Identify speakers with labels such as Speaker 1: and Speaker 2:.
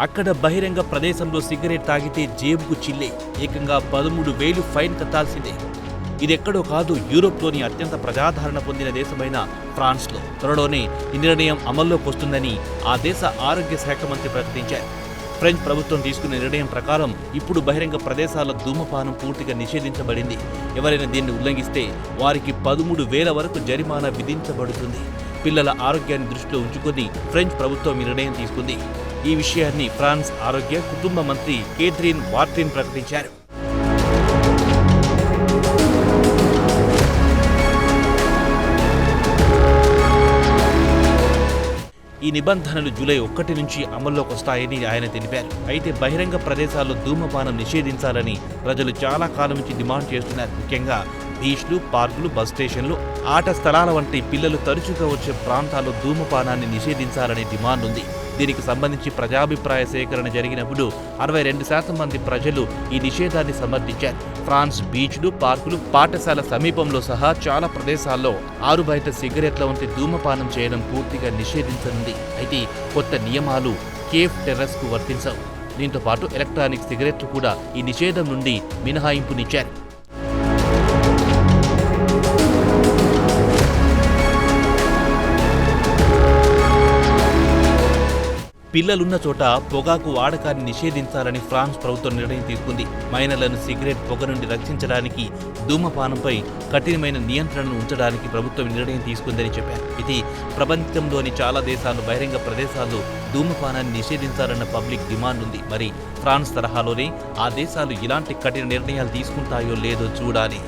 Speaker 1: అక్కడ బహిరంగ ప్రదేశంలో సిగరెట్ తాగితే జేబుకు చిల్లే, ఏకంగా 13,000 ఫైన్ కట్టాల్సిందే. ఇదెక్కడో కాదు, యూరోప్లోని అత్యంత ప్రజాదరణ పొందిన దేశమైన ఫ్రాన్స్లో. త్వరలోనే ఈ నిర్ణయం అమల్లోకి వస్తుందని ఆ దేశ ఆరోగ్య శాఖ మంత్రి ప్రకటించారు. ఫ్రెంచ్ ప్రభుత్వం తీసుకున్న నిర్ణయం ప్రకారం ఇప్పుడు బహిరంగ ప్రదేశాల ధూమపానం పూర్తిగా నిషేధించబడింది. ఎవరైనా దీన్ని ఉల్లంఘిస్తే వారికి 13,000 వరకు జరిమానా విధించబడుతుంది. పిల్లల ఆరోగ్యాన్ని దృష్టిలో ఉంచుకొని ఫ్రెంచ్ ప్రభుత్వం ఈ నిర్ణయం తీసుకుంది. ఈ విషయాన్ని ఫ్రాన్స్ ఆరోగ్య కుటుంబ మంత్రి కేథరిన్ వార్టిన్ ప్రకటించారు. ఈ నిబంధనలు జూలై 1 నుంచి అమల్లోకి వస్తాయని ఆయన తెలిపారు. అయితే బహిరంగ ప్రదేశాల్లో ధూమపానం నిషేధించాలని ప్రజలు చాలా కాలం నుంచి డిమాండ్ చేస్తున్నారు. ముఖ్యంగా బీచ్లు, పార్కులు, బస్ స్టేషన్లు, ఆట స్థలాల వంటి పిల్లలు తరచుగా వచ్చే ప్రాంతాల్లో ధూమపానాన్ని నిషేధించాలనే డిమాండ్ ఉంది. దీనికి సంబంధించి ప్రజాభిప్రాయ సేకరణ జరిగినప్పుడు 62% మంది ప్రజలు ఈ నిషేధాన్ని సమర్థించారు. ఫ్రాన్స్ బీచ్లు, పార్కులు, పాఠశాల సమీపంలో సహా చాలా ప్రదేశాల్లో ఆరుబయట సిగరెట్ల వంటి ధూమపానం చేయడం పూర్తిగా నిషేధించనుంది. అయితే కొత్త నియమాలు కేఫ్ టెర్రస్కు వర్తించవు. దీంతో పాటు ఎలక్ట్రానిక్ సిగరెట్లు కూడా ఈ నిషేధం నుండి మినహాయింపునిచ్చారు. పిల్లలున్న చోట పొగాకు వాడకాన్ని నిషేధించాలని ఫ్రాన్స్ ప్రభుత్వం నిర్ణయం తీసుకుంది. మైనర్లను సిగరెట్ పొగ నుండి రక్షించడానికి ధూమపానంపై కఠినమైన నియంత్రణను ఉంచడానికి ప్రభుత్వం నిర్ణయం తీసుకుందని చెప్పారు. ఇది ప్రపంచంలోని చాలా దేశాలు బహిరంగ ప్రదేశాల్లో ధూమపానాన్ని నిషేధించాలన్న పబ్లిక్ డిమాండ్ ఉంది. మరి ఫ్రాన్స్ తరహాలోనే ఆ దేశాలు ఇలాంటి కఠిన నిర్ణయాలు తీసుకుంటాయో లేదో చూడాలి.